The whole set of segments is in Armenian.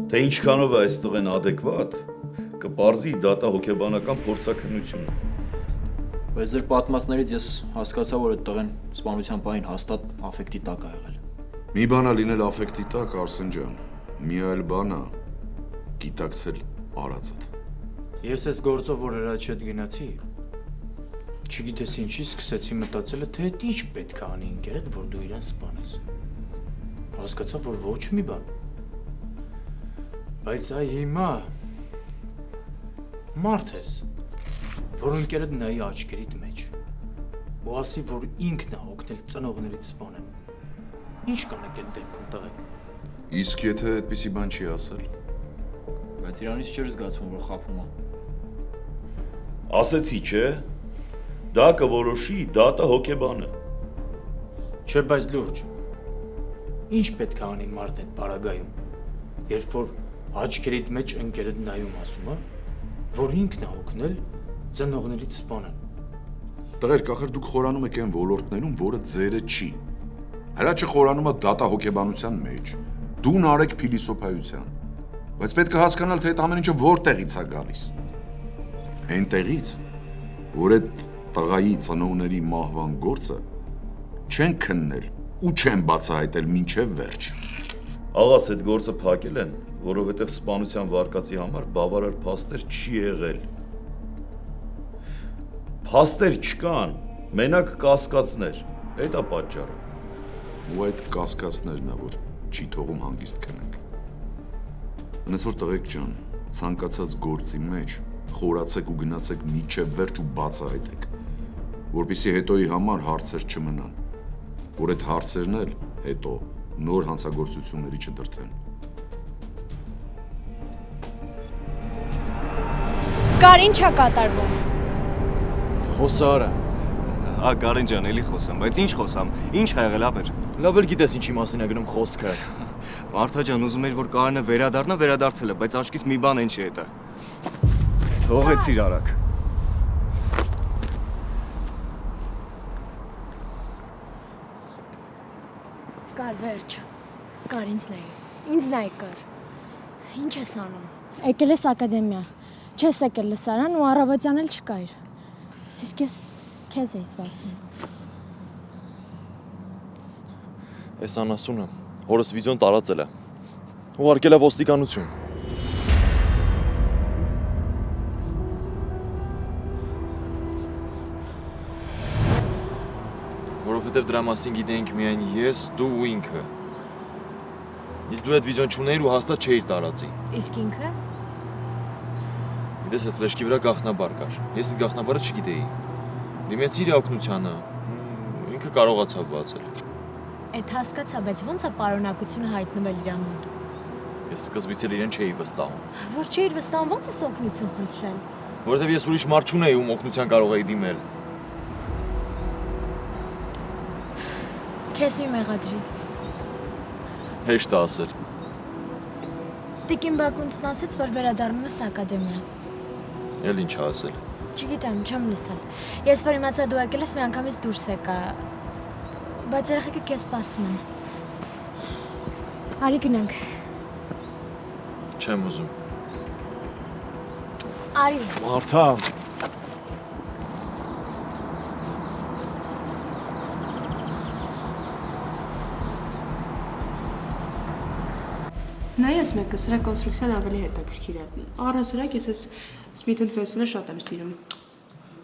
Թե ինչքանով է այս տղեն adekvat, կպարզի դատահոգեբանական փորձաքննությունը։ Բայց ձեր պատմածներից ես հասկացա, որ այդ տղեն սպանության պահին հաստատ աֆեկտի տակ է եղել։ Մի բան է լինել աֆեկտի տակ, Արսեն ջան, մի այլ բան է գիտակցել արածդ։ Ես այս գործով որ հրաչի հետ գնացի, չգիտես ինչի սկսեցի մտածելը, թե ինչ պետք է անի ընկերդ, որ դու իրեն սպանես։ Հասկացա, որ ոչ մի բան։ Բայց այ հիմա մարդ ես, որ ընկերդ նայի աչքերիդ մեջ ու ասի, որ ինքն է օգնել ծնողներից սպանել։ Ինչ կանեք այդ դեպքում տղեկ։ Իսկ եթե այդպիսի բան չի ասել։ Բայց իրանից չէր զգացվում, որ խաբում է։ Ասեցի, չէ, դա կորոշի դատահոգեբանը։ Չէ, բայց լուրջ։ Ինչ պետք է անի մարդ այդ պարագայում, երբ որ աչքերիդ մեջ ընկերդ նայում ասում է, որ ինքն է օգնել ծնողներից սպանել։ Տղերք, ախր դուք խորանում եք այն ոլորտներում, որը ձերը չի։ Հրաչը խորանում է դատահոգեբանության մեջ, դու նարեկ փիլիսոփայության։ Բայց պետք է հասկանալ, թե այդ ամեն ինչը որտեղից է գալիս։ Այնտեղից, որ այդ տղայի ծնողների մահվան գործը չեն քննել ու չեն բացահայտել մինչև վերջ։ Աղաս այդ գործը փակել են, որովհետև սպանության վարկածի համար բավարար փաստեր չի եղել։ Փաստեր չկան, մենակ կասկածներ, այդ է պատճառը։ Ու այդ կասկածներն է, որ չի թողում հանգիստ քնենք։ Այնպես որ տղեկ ջան, ցանկացած գործի մեջ խորացեք ու գնացեք միջև վերջ ու բացահայտեք, որպեսզի հետոյի համար հարցեր չմնան, որ այդ հարցերն էլ հետո նոր հանցագործությունների չդրթեն։ Կար ինչ է կատարվում։ Խոսարը։ Հա, Կարեն ջան, էլի խոսամ, բայց ինչ խոսամ, ինչ ա եղել ապեր։ Լավ էլ գիտես ինչի մասին է գնում խոսքը։ Մարթա ջան, ուզում էր որ Կարենը վերադառնա, վերադարձել է, բայց աչքից մի բան են չի հետը։ Թողեցիր արագ։ Կար վերջ։ Կար ինձ նայ կար։ Ինչ ես անում։ Եկել ես ակադեմիա։ Չես եկել լսարան ու առավոտյան էլ չկայր։ Իսկ ես քեզ էի սպասում։ Այս անասունը հորս վիդեոն տարածել է։ Ուղարկել է ոստիկանություն։ Որովհետև դրա մասին գիտենք միայն ես, դու ու ինքը։ Իսկ դու այդ վիդեոն չունեիր ու հաստատ չէիր տարածի։ Իսկ ինքը։ Գիտես, այդ ֆլեշկի վրա գաղտնաբար կար։ Ես այդ գաղտնաբարը չգիտեի։ Դիմեցի իր օգնությանը, ինքը կարողացավ բացել։ Այդ հասկացա, բայց ո՞նց է պարունակությունը հայտնվել իր մոտ։ Ես սկզբից էլ իրեն չէի վստահում։ Որ չէիր վստահում, ո՞նց ես օգնություն խնդրել։ Որովհետև ես ուրիշ մարդ չունեի, ում օգնության կարող էի դիմել։ Քեզ մի մեղադրի։ Հեշտ է ասել։ Տիկին Բակունցն ասեց, որ վերադառնում ես ակադեմիա։ Էլ ինչ ասել։ Չգիտեմ, չեմ լսել։ Ես որ իմացա դու եկել ես, միանգամից դուրս եկա։ Բայց երեխեքը քեզ սպասում են։ Արի գնանք։ Չեմ ուզում։ Արի։ Մարթա։ Նայես մեկը, սրա կոնստրուկցիան ավելի հետաքրքիր է։ Առհասարակ ես այս Smith & Wesson-ը շատ եմ սիրում։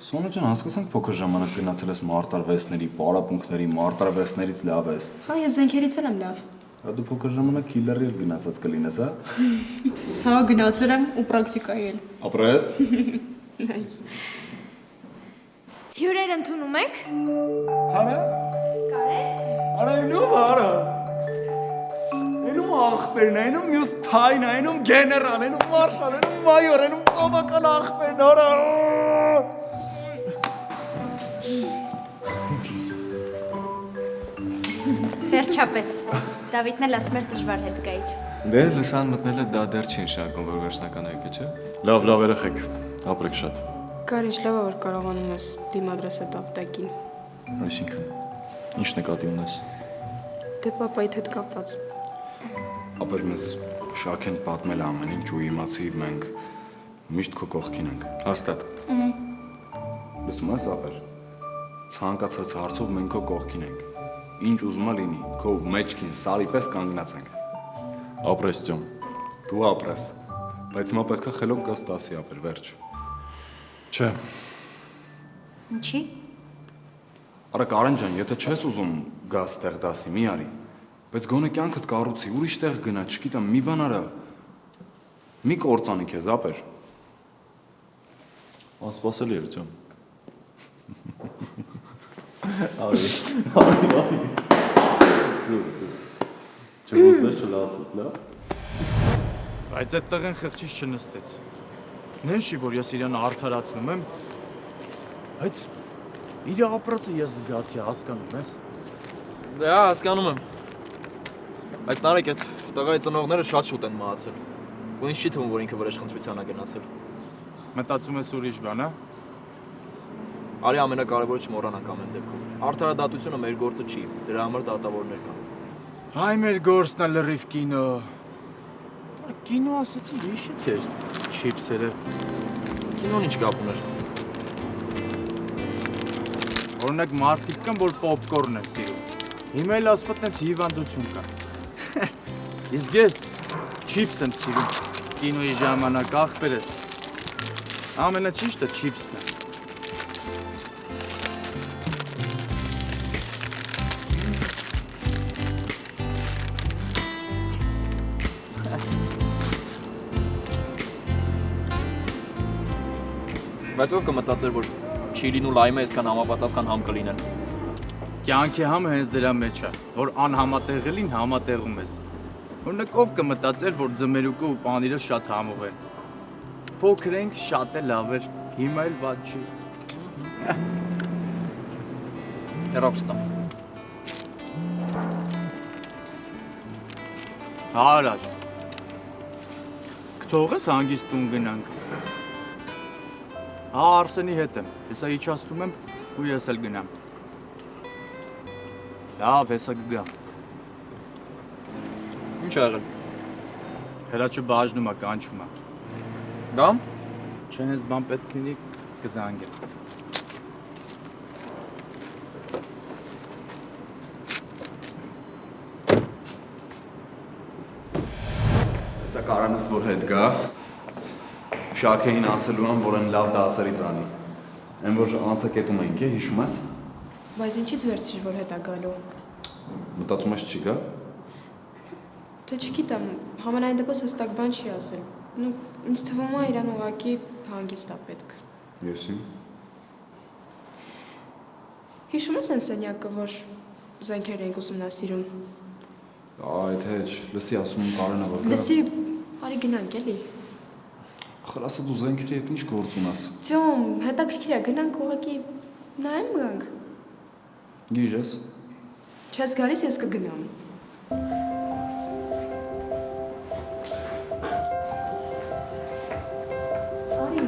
Սոնա ջան, հասկացանք փոքր ժամանակ գնացել ես մարտարվեստների, պարապմունքների, մարտարվեստներից լավ ես։ Հա, ես զենքերից էլ եմ լավ։ Հա դու փոքր ժամանակ քիլլերի էլ գնացած կլինես, հա։ Հա, գնացել եմ ու պրակտիկայի էլ։ Ապրես։ Հյուրեր ընդունում եք։ Հարա։ Կարեն։ Արա ինու հարա։ Այնու ախպերն, այնու մյուս թայն, այնու գեներալ, այնու մարշալ, այնու մայոր, այնու ծովական ախպերն, արա։ Վերջապես, Դավիթն էլ ասում էր դժվար հետ գայր։ Դե լսան մտնելը դա դեռ չի նշանակում, որ վերջնական եկե, չէ։ Լավ, լավ երեխեք, ապրեք շատ։ Կար ինչ լավ է, որ կարողանում ես դիմադրես այդ ապտակին։ Այսինքն, ինչ նկատի ունես։ Դե պապայիդ հետ կապված։ Ապեր մեզ Շաքեն պատմել է ամեն ինչ ու իմացի մենք միշտ քո կողքին ենք։ Հաստատ։ Լսում ես, ապեր։ Ցանկացած հարցով մենք քո կողքին ենք։ Ինչ ուզում ա լինի, քո մեջքին սարի պես կանգնած ենք։ Ապրես Տյոմ։ Դու ապրես։ Բայց հիմա պետքա խելոք գաս 10-ի ապեր, վերջ։ Չէ։ Ինչի։ Արա Կարեն ջան, եթե չես ուզում գաս տեղ 10-ի, մի արի։ Բայց գոնե կյանքդ կառուցի, ուրիշ տեղ գնա, չգիտեմ, մի բան արա։ Մի կործանի քեզ, ապեր։ Անսպասելի էր Տյոմ։ Չգուզնես չլացես, լավ։ Բայց այդ տղեն խղճից չնստեց։ Նենշի, որ ես իրան արդարացնում եմ, բայց իր ապրածը ես զգացի, հասկանում ես։ Դե հասկանում եմ։ Բայց նարեկ այդ տղայի ծնողները շատ շուտ են մահացել։ Ու ինձ չի թվում, որ ինքը վրեժխնդրության է գնացել։ Մտածում ես ուրիշ բան, հա։ Արի ամենակարևորը չմոռանանք ամեն դեպքում։ Արդարադատությունը մեր գործը չի, դրա համար դատավորներ կան։ Հայ մեր գործն է լրիվ կինո։ Կինո ասացի, հիշից էր չիփսերը։ Կինոն ինչ կապ ուներ։ Օրինակ մարդիկ կան, որ պոպկորն են սիրում։ Հիմա էլ ասում եմ հիվանդություն կա։ Իսկ ես չիփս եմ սիրում։ Կինոյի ժամանակ ախպերս։ Ամենաճիշտը չիփսն է։ Բայց ով կմտածեր, որ չիլին ու լայմը այսքան համապատասխան համ կլինեն։ Կյանքի համը հենց դրա մեջ է, որ անհամատեղելին համատեղում ես։ Օրինակ ով կմտածեր, որ ձմերուկը ու պանիրը շատ համով են։ Փոքր ենք, շատ է լավ էր, հիմա էլ վատ չի։ Հերապստա։ Հարաջ։ Կթողես հանգիստ տուն գնանք։ Հա Արսենի հետ եմ, հեսա իջաստում եմ ու ես էլ գնամ։ Լավ, հեսա կգամ։ Ինչ ա եղել։ Հրաչը բաժնում է, կանչում է։ Գամ։ Չէ, հենց բան պետք լինի, կզանգեմ։ Հեսա Կարանս որ հետ գա, Շաքեին ասելու եմ, որ են լավ դասերից անի։ Են որ անցակետում էինք, հիշում ես։ Բայց ինչից վերցրիր, որ հետ է գալու։ Մտածում ես չի գա։ Թե չգիտեմ, համենայն դեպս հստակ բան չի ասել։ Ну, ինձ թվում է իրան ուղղակի հանգիստ է պետք։ Եսի։ Հիշում ես այն սենյակը, որ զենքեր էինք ուսումնասիրում։ Այդ հեչ, լսի ասում եմ Կարենը որ գա։ Լսի, արի գնանք էլի։ Ախր ասա դու զենքերի հետ ինչ գործ ունես։ Ջոմ, հետաքրքիր է, գնանք ուղղակի նայեմ գանք։ Գիժես։ Չես գալիս, ես կգնամ։ Արի։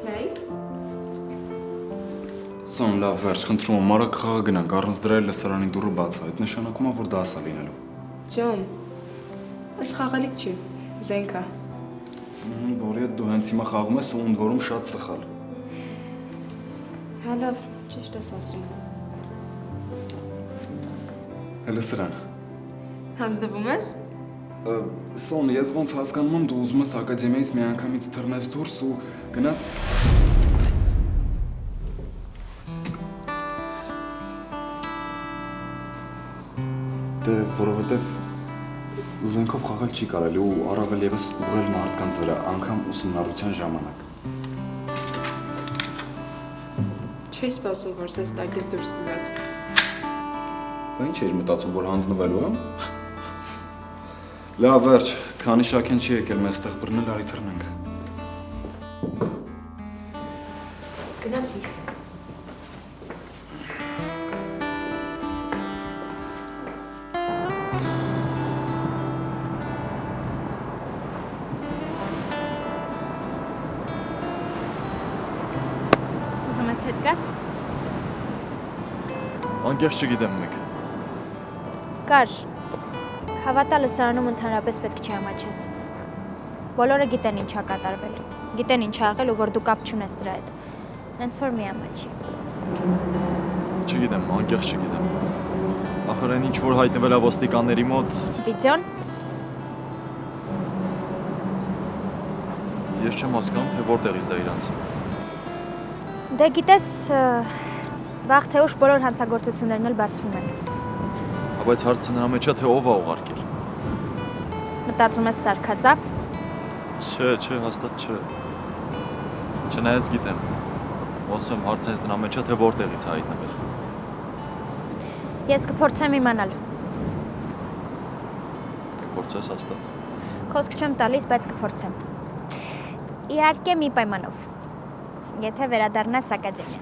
Նայ։ Սոն լավ վերջ, խնդրում եմ, մարակ խաղը գնանք, առանց դրա էլ լսարանի դուռը բաց է, այդ նշանակում է, որ դաս է լինելու։ Ջոմ, այս խաղալիք չի, զենք է։ Որի հետ դու հենց հիմա խաղում ես ու ընդ որում շատ սխալ։ Հա լավ, ճիշտ ես ասում։ Հələ սրան։ Հանձնվում ես։ Սոն, ես ոնց հասկանում եմ, դու ուզում ես ակադեմիայից մի անգամից թռնես դուրս ու գնաս Դե, որովհետև զենքով խաղալ չի կարելի ու առավել ևս ուղղել մարդկանց վրա, անգամ ուսումնառության ժամանակ։ Չի սպասում, որ սես տակից դուրս կգաս։ Դա ինչ էր մտածում, որ հանձնվելու եմ։ Լավ, վերջ, քանի Շաքեն չի եկել մեզ տեղ բռնել, արի թռնենք։ Գնացինք։ Անկեղծ չգիտեմ մեկ։ Կար։ Հավատա լսարանում ընդհանրապես պետք չի ամաչես։ Բոլորը գիտեն ինչ ա կատարվել։ Գիտեն ինչ ա եղել ու որ դու կապ չունես դրա հետ։ Հենց որ մի ամաչի։ Չգիտեմ, անկեղծ չգիտեմ։ Ախր այն ինչ որ հայտնվել է ոստիկանների մոտ, Վիդեոն։ ես չեմ հասկանում, թե որտեղից դա իրանց։ Դե գիտես, վաղ թե ուշ բոլոր հանցագործություններն էլ բացվում են։ Բայց հարցը նրա մեջ է, թե ով է ուղարկել։ Մտածում ես սարքածա։ Չէ, հաստատ չէ։ Չնայած գիտեմ։ Ոսում հարցը նրա մեջ է, թե որտեղից է հայտնվել։ Ես կփորձեմ իմանալ։ Կփորձես հաստատ։ Խոսք չեմ տալիս, բայց կփորձեմ։ Իհարկե մի պայմանով։ Եթե վերադառնաս ակադեմիա։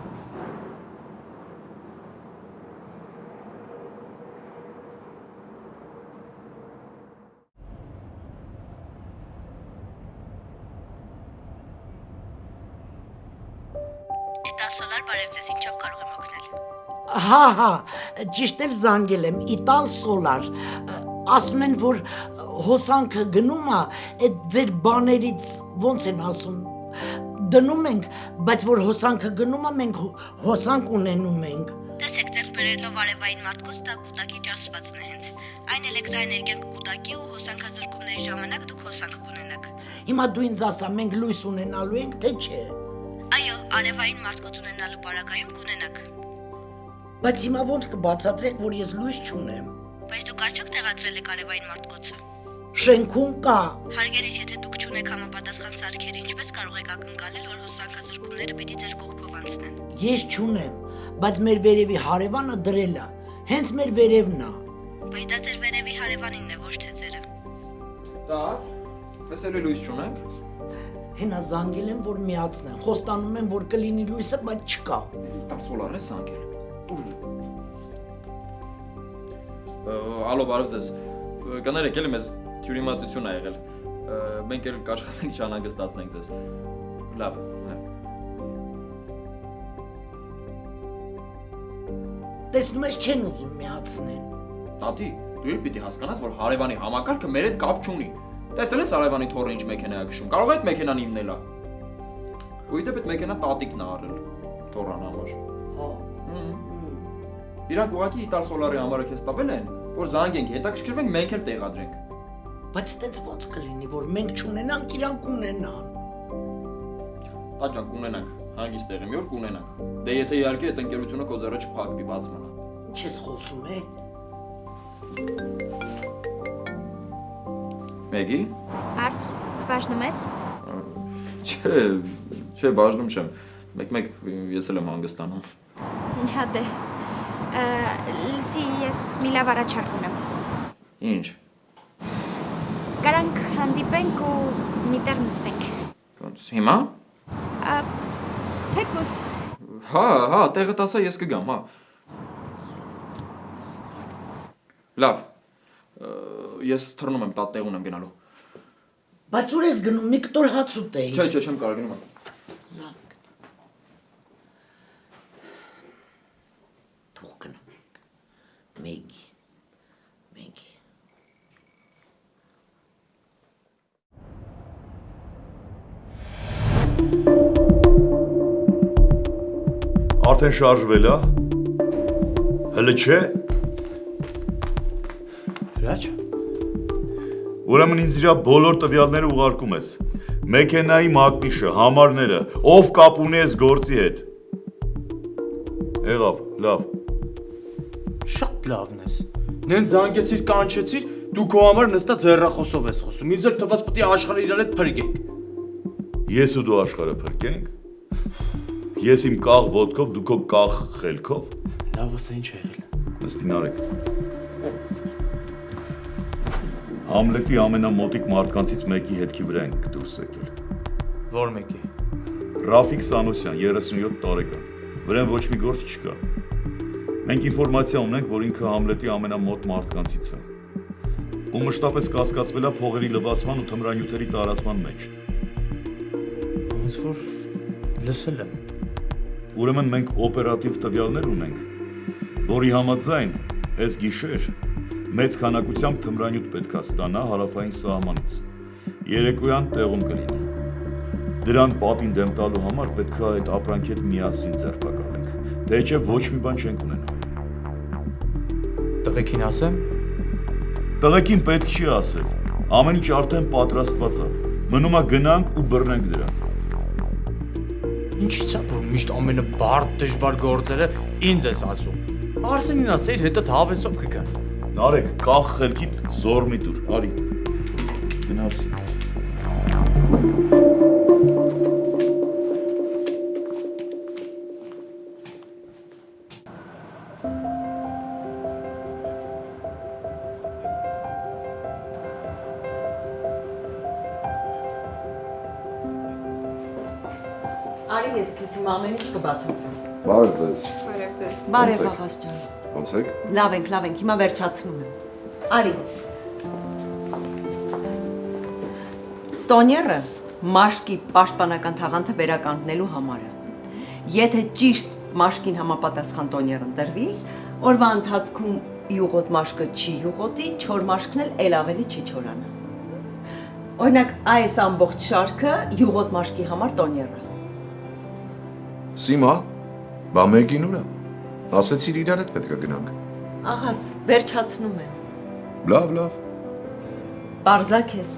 Իտալսոլար բարև ձեզ, ինչով կարող եմ օգնել։ Հա, ճիշտ էլ զանգել եմ, Իտալ Սոլար։ Ասում են, որ հոսանքը գնում է, այդ ձեր բաներից ոնց են ասում, դնում ենք, բայց որ հոսանքը գնում է, մենք հոսանք ունենում ենք։ Տեսեք, ձեր բերելով արևային մարդկոց դա կուտակի ճարսվածն է հենց։ Այն էլեկտրաէներգիան կկուտակի ու հոսանքազրկումների ժամանակ դուք հոսանք կունենաք։ Հիմա դու ինձ ասա, մենք լույս ունենալու ենք, թե չէ։ Այո, արևային մարդկոց ունենալու պարագայում կունենաք։ Բայց հիմա ոնց կբացատրեք, որ ես լույս չունեմ։ Բայց դուք արդյոք տեղադրել եք արևային մարդկոցը։ Շենքում կա։ Հարգելիս, եթե դուք չունեք համապատասխան սարքերը, ինչպես կարող եք ակնկալել, որ հոսանքազրկումները պիտի ձեր կողքով անցնեն։ Ես չունեմ, բայց մեր վերևի հարևանը դրել է։ Հենց մեր վերևն է։ Բայց դա ձեր վերևի հարևանինն է, ոչ թե ձերը։ Տար, լսելու լույս չունենք։ Հենա զանգել եմ, որ միացնեն։ Խոստանում եմ, որ կլինի լույսը, բայց չկա։ Տար սոլար է զանգել։ Ալո, բարև ձեզ։ Կներեք, էլի մեզ թյուրիմացություն ա եղել։ Մենք էլ կաշխատենք չանհանգստացնենք ձեզ։ Լավ, Տեսնում ես չեն ուզում միացնեն։ Տատի, դու էլ պիտի հասկանաս, որ հարևանի համակարգը մեր հետ կապ չունի։ Տեսել ես հարևանի թորը ինչ մեքենա է քշում։ Կարող է այդ մեքենան իմնել է։ Ու իդեպ այդ մեքենա տատիկն ա արել թորան համար։ Հա։ Իրանք ուղղակի Իտալ Սոլարի համարը քեզ տվել են, որ զանգենք, հետաքրքրվենք, մենք էլ տեղադրենք։ Բայց այդպես ոնց կլինի, որ մենք չունենանք, իրանք ունենան։ Տա ջան, կունենանք, հանգիստ տեղի մի օր կունենանք։ Դե եթե իհարկե այդ ընկերությունը քո ձեռը չփակվի, բաց մնա։ Ինչ ես խոսում, է։ Մեգի։ Արս, բաժնում ես։ Չէ, բաժնում չեմ։ Մեկ ես էլ եմ հանգստանում։ Հա դե։ Լսի, ես մի լավ առաջարկ ունեմ։ Ինչ։ Կարանք հանդիպենք ու միտեղ նստենք։ Հիմա։ Թեկուս։ Հա, տեղը տասա ես կգամ, հա։ Լավ։ Ես թռնում եմ, տատ տեղուն եմ գնալու։ Բայց ուր ես գնում, մի կտոր հաց ուտեի։ Չէ, չեմ կարող գնում եմ։ Թող գնամ։ Մեգի։ Արդեն շարժվել է։ Հələ չէ։ Հրաչ։ Ուրեմն ինձ իրա բոլոր տվյալները ուղարկում ես։ Մեքենայի մագնիշը, համարները, ով կապ ունի ես գործի հետ։ Եղավ, լավ։ Շատ լավն ես։ Նեն զանգեցիր, կանչեցիր, դու քո համար նստած հեռախոսով ես խոսում։ Ինձ էլ թվաց պետք է աշխարհը իրար հետ փրկենք։ Ես ու դու աշխարհը փրկենք։ Ես իմ կաղ ոտքով, դու քո կաղ խելքով։ Լավ, ասա ինչ է եղել։ Նստին արեք։ Համլետի ամենամոտիկ մարդկանցից մեկի հետքի վրա ենք դուրս եկել։ Ո՞ր մեկի։ Ռաֆիկ Սանոսյան, 37 տարեկան։ Վրան ոչ մի գործ չկա։ Մենք ինֆորմացիա ունենք, որ ինքը Համլետի ամենամոտ մարդկանցից է։ Ու մշտապես կասկածվել է փողերի լվացման ու թմրանյութերի տարածման մեջ։ Ոնց որ լսել եմ։ Ուրեմն մենք օպերատիվ տվյալներ ունենք, որի համաձայն այս գիշեր մեծ քանակությամբ թմրանյութ պետքա ստանա հարավային սահմանից։ Երեկոյան տեղում կլինի։ Դրան պատին դեմ տալու համար պետքա այդ ապրանքի հետ միասին ձերբակալենք, թե չէ ոչ մի բան չենք ունենա։ Տղեկին ասեմ։ Տղեկին պետք չի ասել։ Ամեն ինչ արդեն պատրաստված է։ Մնում է գնանք ու բռնենք դրան։ Ինչի՞ց է որ միշտ ամենաբարդ դժվար գործերը ինձ ես ասում։ Արսենին ասեիր հետդ հավեսով կգա։ Նարեկ, կախ խելքիդ զոր մի դուր, արի։ Գնացի։ Արի ես քեզ հիմա ամեն ինչ կբացատրեմ։ Բարև ձեզ։ Բարև ձեզ։ Բարև աղաս ջան։ Ոնց եք։ Լավ ենք, հիմա վերջացնում եմ։ Արի։ Տոնյերը մաշկի պաշտպանական թաղանթը վերականգնելու համար է։ Եթե ճիշտ մաշկին համապատասխան տոնյեր ընտրվի, օրվա ընթացքում յուղոտ մաշկը չի յուղոտի, չոր մաշկն էլ ավելի չի չորանա։ Օրինակ, այս ամբողջ շարքը յուղոտ մաշկի համար տոնյեր է։ Սիմա, բա մեկին ուրա։ Ասեցիր իրար հետ պետք է գնանք։ Աղաս, վերջացնում եմ։ Լավ։ Պարզա քեզ։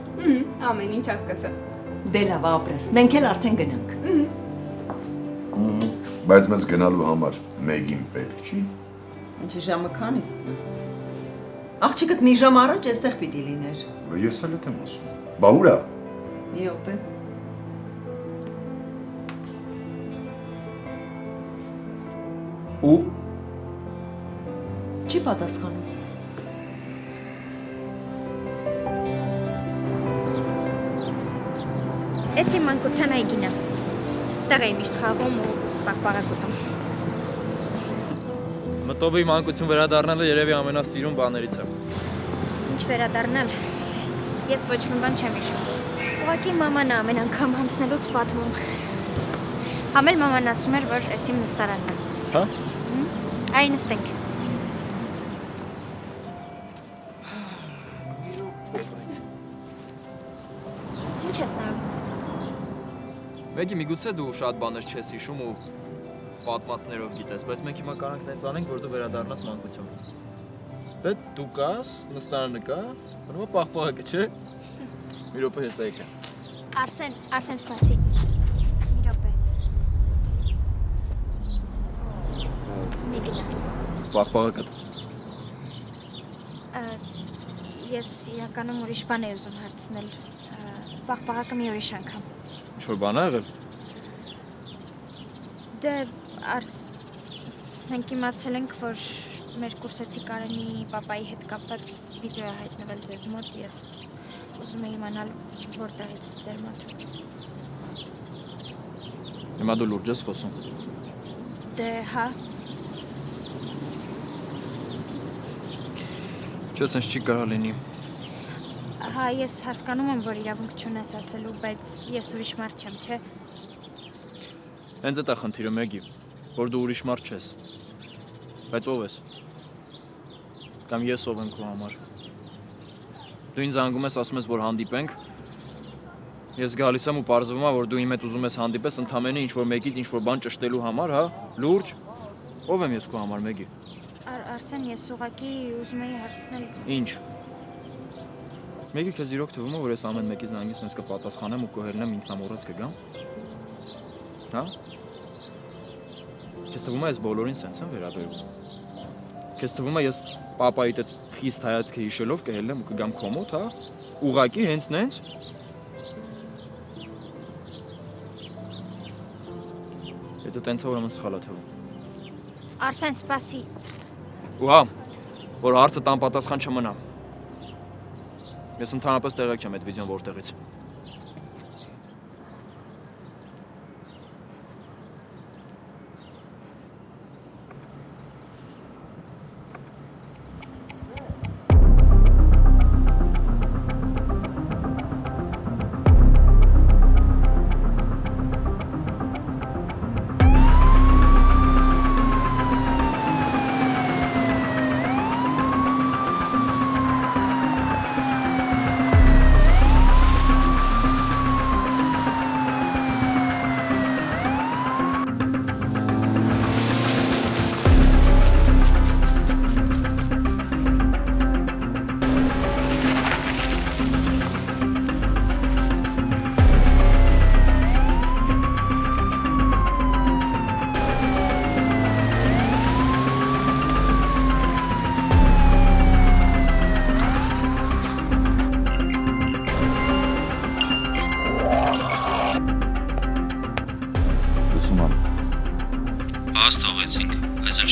Ամեն ինչ հասկացա։ Դե լավ ապրես, մենք էլ արդեն գնանք։ Բայց մեզ գնալու համար մեկին պետք չի։ Ինչի ժամը քանիսն է։ Աղջիկդ մի ժամ առաջ այստեղ պիտի լիներ։ Ես էլ եմ ասում։ Բա ուրա։ Մի րոպե։ Ու Չի պատասխանում։ Էս իմ մանկության այգին է։ Ստեղ էի միշտ խաղում ու պաղպաղակուտում։ Մտովի մանկություն վերադառնալը երևի ամենասիրուն բաներից է։ Ինչ վերադառնալ։ Ես ոչ մի բան չեմ հիշում։ Ուղղակի մաման է ամեն անգամ հանձնելուց պատմում։ Համ էլ մաման ասում էր, որ էս իմ նստարանն է։ Հա։ Արի նստենք։ Ինչ ես նայում։ Մեկի միգուցե դու շատ բաներ չես հիշում ու պատմածներով գիտես, բայց մենք հիմա կարանք նենց անենք, որ դու վերադառնաս մանկություն։ Դե դու կաս, նստարանը կա, մնում է պաղպաղակը, չէ։ Մի րոպե ես եկա։ Արսեն սպասի։ Մի րոպե։ Մի գնա։ Պաղպաղակը։ Ես իրականում ուրիշ բան եմ ուզում հարցնել։ Պաղպաղակը մի ուրիշ անգամ։ Ինչ-որ բան ա եղել։ Դե մենք իմացել ենք, որ մեր կուրսեցի Կարենի պապայի հետ կապված վիդեո է հայտնվել ձեզ մոտ, ես ուզում եմ իմանալ որտեղից ձեր մոտ։ Հիմա դու լուրջ ես խոսում։ Դե հա։ Չէ, սենց չի կարա լինի։ Հա, ես հասկանում եմ, որ իրավունք չունես ասելու, բայց ես ուրիշ մարդ չեմ, չէ։ Հենց էդ է խնդիրը Մեգի, որ դու ուրիշ մարդ չես։ Բայց ով ես։ Կամ ես ով եմ քո համար։ Դու ինձ զանգում ես, ասում ես, որ հանդիպենք։ Ես գալիս եմ ու պարզվում է, որ դու իմ հետ ուզում ես հանդիպես ընդամենը ինչ-որ մեկից ինչ-որ բան ճշտելու համար, հա։ Լուրջ։ Ով եմ ես քո համար, Մեգի։ Արսեն, ես ուղղակի ուզում էի հարցնել։ Ինչ։ Մեգի քեզ իրոք թվում է, որ ես ամեն մեկի զանգից մեզ կպատասխանեմ ու կհելնեմ ինքնամոռաց կգամ։ Հա։ Քեզ թվում է ես բոլորին սենց եմ վերաբերում։ Քեզ թվում է ես պապայիդ այդ խիստ հայացքը հիշելով կհելնեմ ու կգամ քո մոտ, հա։ Ուղղակի հենց նենց։ Եթե տենց է ուրեմն սխալ է թվում։ Արսեն, սպասի։ Ու հա, որ հարցը տան պատասխան չմնա։ Ես ընդհանրապես տեղեկ չեմ այդ վիդեոն որտեղից։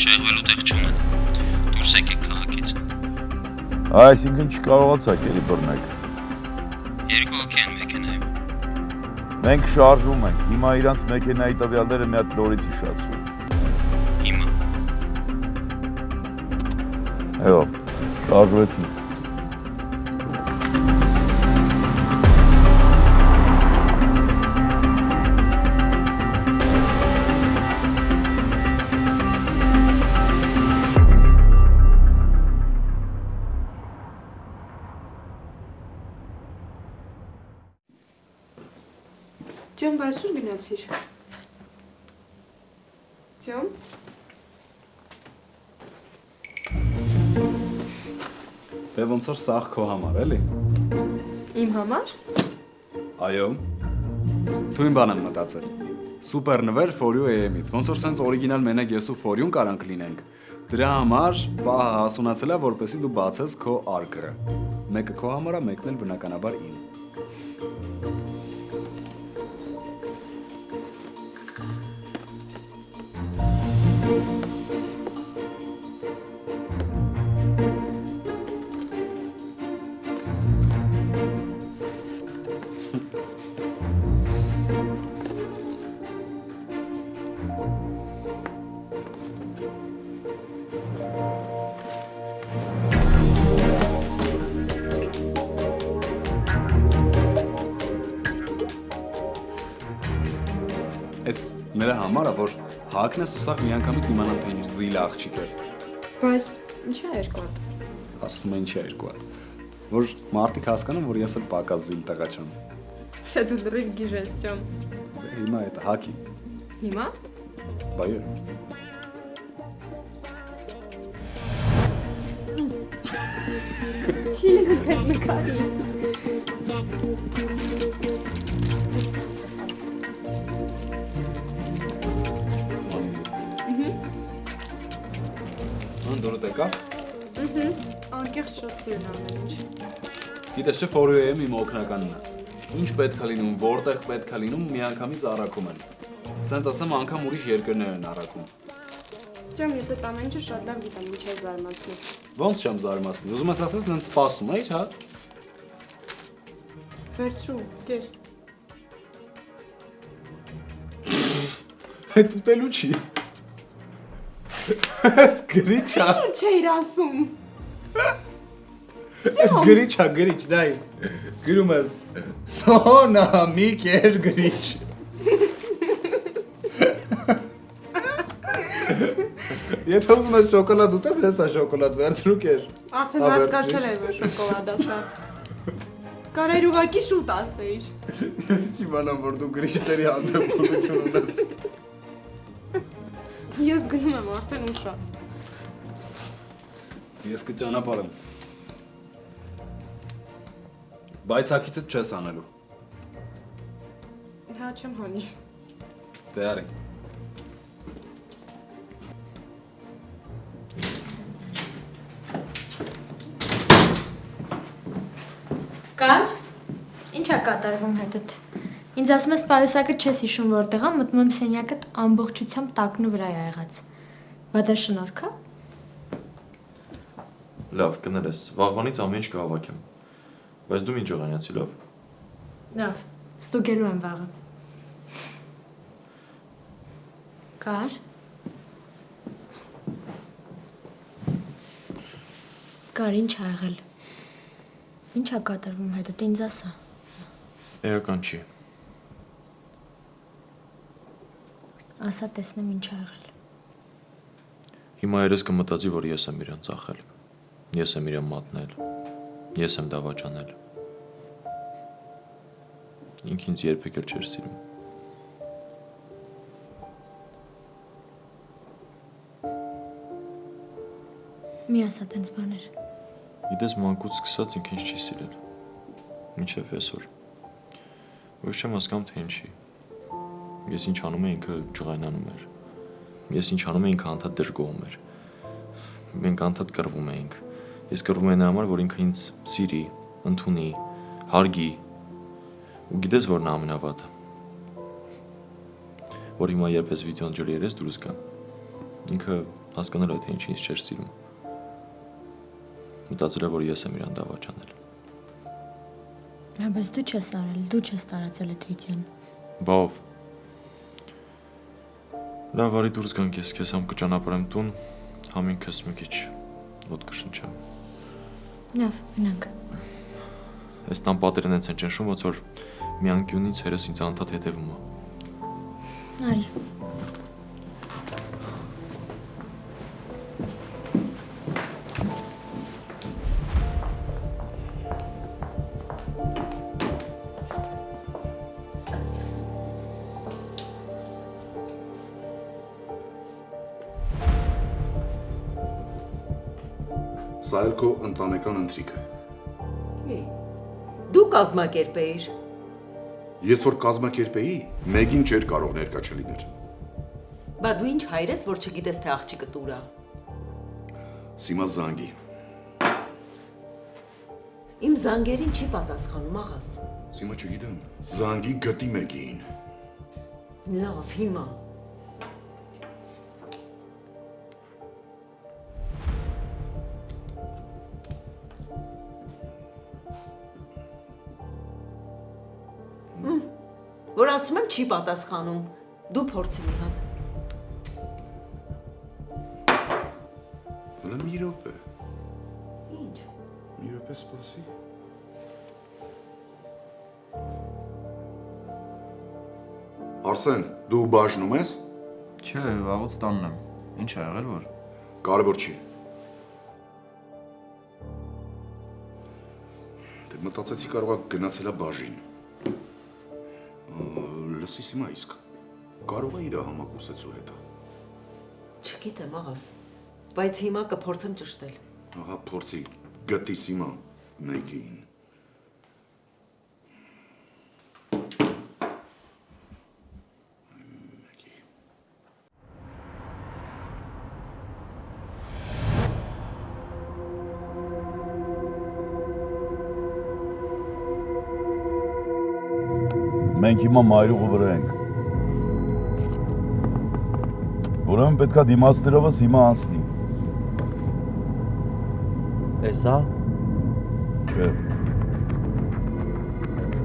Շեղվելու տեղ չունեն։ Դուրս եկեք քաղաքից։ Այսինքն չկարողացաք էլի բռնեք։ Երկու հոգի են մեքենայում։ Մենք շարժում ենք։ Հիմա իրանց մեքենայի տվյալները մի հատ նորից հիշացրու։ Հիմա։ Այո, շարժվեցինք։ Ջոն, բայց ուր գնացիր։ Ջոն։ Դե ոնց որ սաղ քո համար, էլի։ Իմ համար։ Այո։ Դու իմ բան եմ մտածել։ Սուպեր նվեր Ֆորյու AM-ից։ Ոնց որ սենց օրիգինալ մենակ ես ու Ֆորյուն կարանք լինենք։ Դրա համար պահը հասունացել է, որպեսզի դու բացես քո արկղը։ Մեկը քո համար է, մեկն էլ բնականաբար իմ։ Էս նրա համար է, որ հակն ես ու սաղ միանգամից իմանան, թե ինչ զիլ աղջիկ ես։ Բայց ինչա երկու հատ։ Ասում եմ ինչի է երկու հատ։ Որ մարդիկ հասկանան, որ ես էլ պակաս զիլ տղա չեմ։ Չէ դու լրիվ գիժ ես, Ջոն։ Հիմա էդ հակի։ Հիմա։ Բայը։ Չի լինում քեզ նկարի։ Անդորը տեկավ։ Անկեղծ շատ սիրուն ամեն ինչ։ Գիտես չէ Ֆորյու AM իմ օգնականն է։ Ինչ պետք է լինում, որտեղ պետք է լինում, միանգամից առաքում են։ Սենց ասեմ, անգամ ուրիշ երկրներ են առաքում։ Ջոն, ես այդ ամեն ինչը շատ լավ գիտեմ, ինչ է զարմացնի։ Ոնց չեմ զարմացնի։ Ուզում ես ասես, նենց սպասում էի, հա։ Վերցրու, գեր։ Հետ ուտելու չի։ Ես գրիչ է։ Շու չէիր ասում։ Ես գրիչ է, գրիչ, նայ։ Գրում ես, սոնա մի կեր գրիչ։ Եթե ուզում ես շոկոլադ ուտես, ես է շոկոլադ վերցրու կեր։ Արդեն հասկացել եմ, որ շոկոլադ ասա։ Կարայր ուղակի շուտ ասեիր։ Ես ինչ իմանամ, որ դու գրիչների հանդեպ թուլություն ունես։ Ես գնում եմ արդեն ուշա։ Ես կճանապարհեմ։ Բայց հակիցդ չես անելու։ Հա, չեմ հանի։ Դե արի։ Կար։ Ինչ է կատարվում հետդ։ Ինձ ասում ես պայուսակը չես հիշում որտեղ է, մտնում եմ սենյակդ ամբողջությամբ տակնու վրա է եղած։ Բա դա շնորհք է։ Լավ, կներես, վաղվանից ամեն ինչ կհավաքեմ։ Բայց դու մի ջողանյացի, լավ։ Լավ, ստուգելու եմ վաղը։ Կար։ Կար, ինչ ա եղել։ Ինչ ա կատարվում հետդ, ինձ ասա։ Էական չի։ Ասա տեսնեմ ինչ ա եղել։ Հիմա երես կմտածի, որ ես եմ իրան ծախել։ Ես եմ իրան մատնել։ Ես եմ դավաճանել։ Ինք ինձ երբեք էլ չէր սիրում։ Մի ասա տենց բաներ։ Գիտես մանկուց սկսած ինք ինձ չի սիրել։ Մինչև այսօր։ Ոչ չեմ հասկանում, թե ինչի։ Ես ինչ անում եմ ինքը ջղայնանում էր։ Ես ինչ անում եմ ինքը անդադ դժգոհում էր։ Մենք անդադ կռվում էինք։ Ես կռվում եմ նրա համար, որ ինքը ինձ սիրի, ընդունի, հարգի։ Ու գիտես որն է ամենավատը։ Որ հիմա երբ ես վիդեոն ջրի երես դուրս գա։ Ինքը Հասկանալ է, թե ինչ ինձ չէր սիրում։ Մտածել է, որ ես եմ իրան դավաճանել։ Բայց դու չես արել, դու չես տարածել այդ վիդեոն։ Բա ով։ Լավ, արի դուրս գանք, ես քեզ համ կճանապարհեմ տուն, համ ինքս մի քիչ ոտ կշնչեմ։ Լավ, գնանք։ Այս տան պատերն են ճնշում, ոնց որ մի անկյունից հերս ինձ անդադ հետևում է։ Արի։ Սա էլ քո ընտանեկան ընթրիքը։ Դու կազմակերպեիր։ Ես որ կազմակերպեի, մեկին չէր կարող ներկա չլիներ։ Բա դու ինչ հայր ես, որ չգիտես թե աղջիկը տուր է։ Սիմա զանգի։ Իմ զանգերին չի պատասխանում աղաս։ Սիմա չգիտեմ, զանգի գտի մեկին։ Լավ, հիմա։ Որ ասում եմ չի պատասխանում, դու փորձի մի հատ։ Հələ մի րոպե։ Ինչ։ Մի րոպե սպասի։ Արսեն, դու բաժնում ես։ Չէ, վաղուց տանն եմ։ Ինչ ա եղել որ։ Կարևոր չի։ Դե մտածեցի կարող է գնացել է բաժին։ Լսի Սիմա, իսկ կարող է իր համակուրսեցու հետ։ Չգիտեմ աղաս, բայց հիմա կփորձեմ ճշտել։ Ահա փորձի, գտի Սիմա մեկին։ Մենք հիմա մայրուղու վրա ենք։ Ուրեմն պետքա դիմացներովս հիմա անցնի։ Էսա։ Չէ։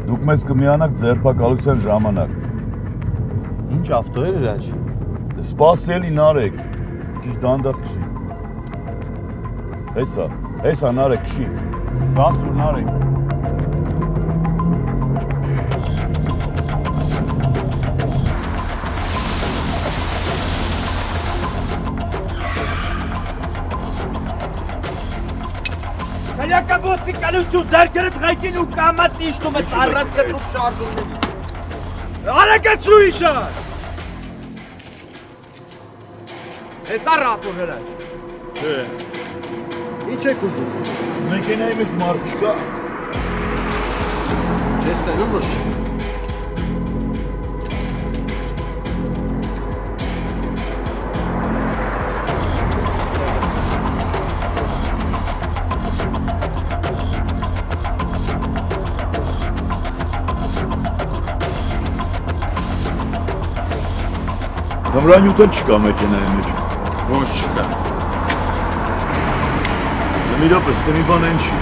Դուք մեզ կմիանաք ձերբակալության ժամանակ։ Ինչ ավտո էր հրաչ։ Սպասելի Նարեկ, քիչ դանդաղ քշի։ Հեսա Նարեկ քշի։ Գազ տուր Նարեկ։ Կալյակա ոստիկանություն ձեռքերդ ղայքին ու կամած իշխում ես առած կտրուկ շարժումների։ Արագացրու իշար։ Հեսա ռապոր հրաչ։ Չէ։ Ինչ եք ուզում։ Մեքենայի մեջ մարդ չկա։ Չես տենում որ չի։ Դմրանյութը չկա մեքենայի մեջ։ Ոչ չկա։ Մի րոպե, ստե մի բան այն չի։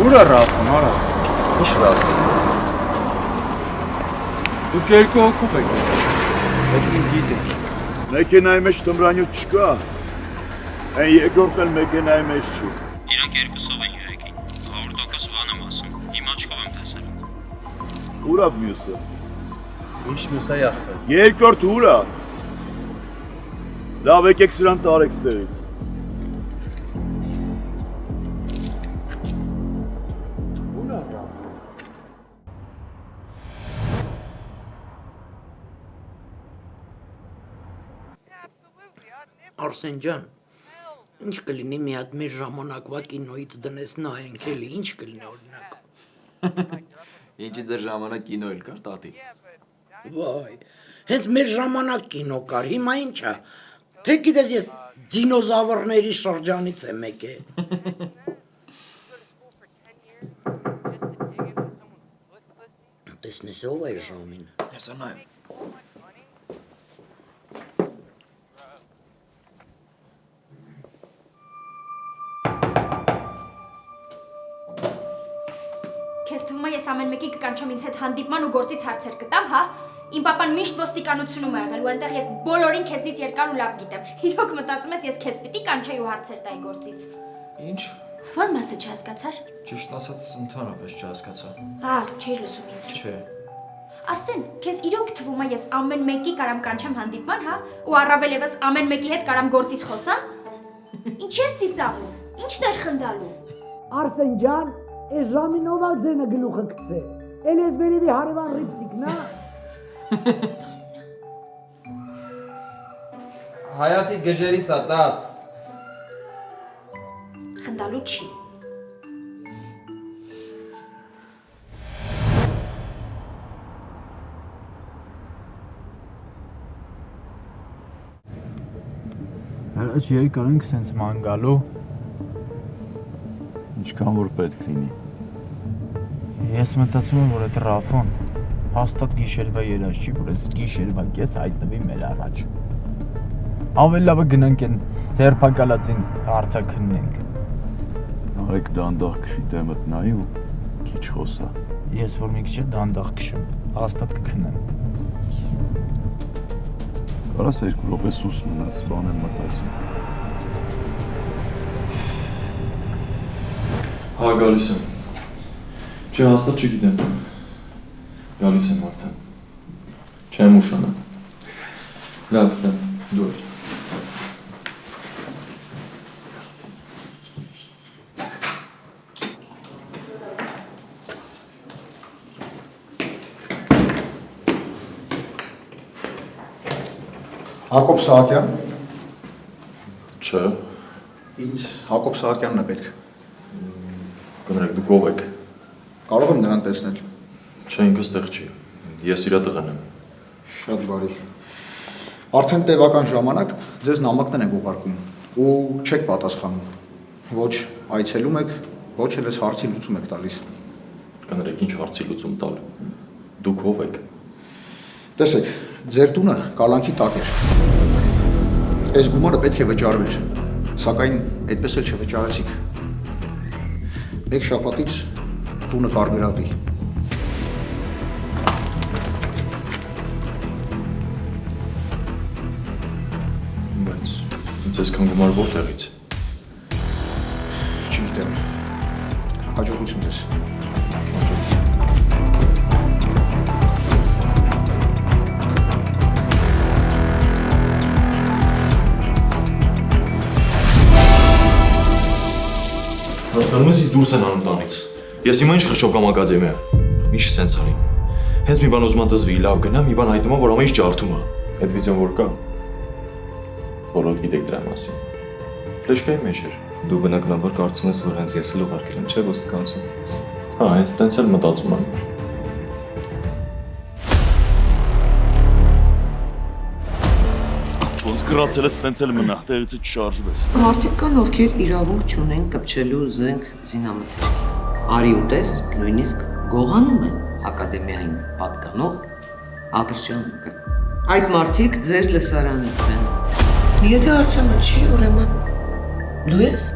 Ուր է Ռաֆոն, արա։ Ինչ Ռաֆոն։ Դուք երկու հոգով եք։ Այդ իմ գիտեք։ Մեքենայի մեջ դմրանյութ չկա։ Այն երկրորդն էլ մեքենայի մեջ չի։ Իրանք երկուսով են եկին։ 100% բան եմ ասում։ Իմ աչքով եմ տեսել։ Ուրա մյուսը։ Ինչ մյուսա ախը։ Երկրորդ ուրա։ Լավ եկեք սրան տարեք ստերից։ Ուր է Ռաֆոն։ Արսեն ջան, ինչ կլինի մի հատ մեր ժամանակվա կինոից դնես նայենք էլի, ինչ կլինի օրինակ։ Ինչի ձեր ժամանակ կինո էլ կար, տատի։ Վայ, հենց մեր ժամանակ կինո կար, հիմա ինչ է։ Թե գիտես ես դինոզավրների շրջանից եմ եկել։ Տեսնես ով է ժամին։ Հեսա նայ։ ես ամեն մեկի կկանչեմ ինձ հետ հանդիպման ու գործից հարցեր կտամ, հա։ Իմ papan միշտ ոստիկանությունում ա եղել ու այնտեղ ես բոլորին քեզնից երկար ու լավ գիտեմ։ Իրոք մտածում ես ես քեզ պիտի կանչեի ու հարցեր տայի գործից։ Ինչ։ Ո՞ր մասը չհասկացար։ Ճիշտ ասած, ընդհանրապես չհասկացա։ Հա, չէի լսում ինձ։ Չէ։ Արսեն, քեզ իրոք թվում է ես ամեն մեկի կարամ կանչեմ հանդիպման, հա, ու առավել եւս ամեն մեկի հետ կարամ գործից խոսամ։ Ինչ ես ծիծաղում։ Ինչն էր խնդալու։ Արսեն ջան, այս ժամին ով ա ձենը գլուխը գցե։ Էլ ես վերևի հարևան ռիփսիկն ա։ Հայատի գժերից ա տատ։ Խնդալու չի։ Հələ երկար ենք սենց ման գալու։ Ինչքան որ պետք լինի։ Ես մտածում եմ, որ այդ Ռաֆոն հաստատ գիշերվա երազ չի, որ այս գիշերվա կես հայտնվի մեր առաջ։ Ավելի լավը գնանք այն ձերբակալածին հարցաքննենք։ Նայեք դանդաղ քշի դեմդ նայի ու քիչ խոսա։ Ես որ մի քիչ դանդաղ քշում, հաստատ կքնեմ։ Կարաս 2 րոպե սուս մնաս, բան եմ մտածում։ Հա, գալիս եմ։ Չէ, հաստատ չգիտեմ։ Գալիս եմ արդեն։ Չեմ ուշանա։ Լավ, դու էլ։ Հակոբ Սահակյան։ Չէ։ Ինձ Հակոբ Սահակյանն է պետք։ Կներեք, դուք ով եք։ Կարող եմ նրան տեսնել։ Չէ, ինքս տեղ չի։ Ես իրա տղան եմ։ Շատ բարի։ Արդեն տևական ժամանակ ձեզ նամակներ ենք ուղարկում ու չեք պատասխանում։ Ոչ այցելում եք, ոչ էլ էս հարցի լուծում եք տալիս։ Կներեք, ինչ հարցի լուծում տալ։ Դուք ով եք։ Տեսեք, ձեր տունը կալանքի տակ էր։ Այս գումարը պետք է վճարվեր, սակայն այդպես էլ չվճարեցիք։ Մեկ շաբաթից տունը կարգրավի։ Բայց ինձ այսքան գումար որտեղից։ Չգիտեմ։ Հաջողություն ձեզ։ Հասկանում ես, դուրս են անում տանից։ Ես հիմա ինչ խղճով կամ ակադեմիա։ Միշտ սենց ա լինում։ Հենց մի բան ուզում եմ դզվի, լավ գնա, մի բան հայտնում եմ, որ ամեն ինչ ջարդում է։ Այդ վիդեոն որ կա, բոլորդ գիտեք դրա մասին։ Ֆլեշկայի մեջ էր։ Դու բնականաբար կարծում ես, որ հենց ես էլ ուղարկել եմ, չէ՞ ոստիկանություն։ Հա, հենց տենց էլ մտածում եմ։ Ոնց գրացել ես, տենց էլ մնա, տեղից չշարժվես։ Մարդիկ կան, ովքեր իրավունք չունեն կպչելու զենք զինամթերքի։ Արի ու տես, նույնիսկ գողանում են ակադեմիային պատկանող ատրճանակը։ Այդ մարդիկ ձեր լսարանից են։ Եթե Արտյոմը չի, ուրեմն դու ես։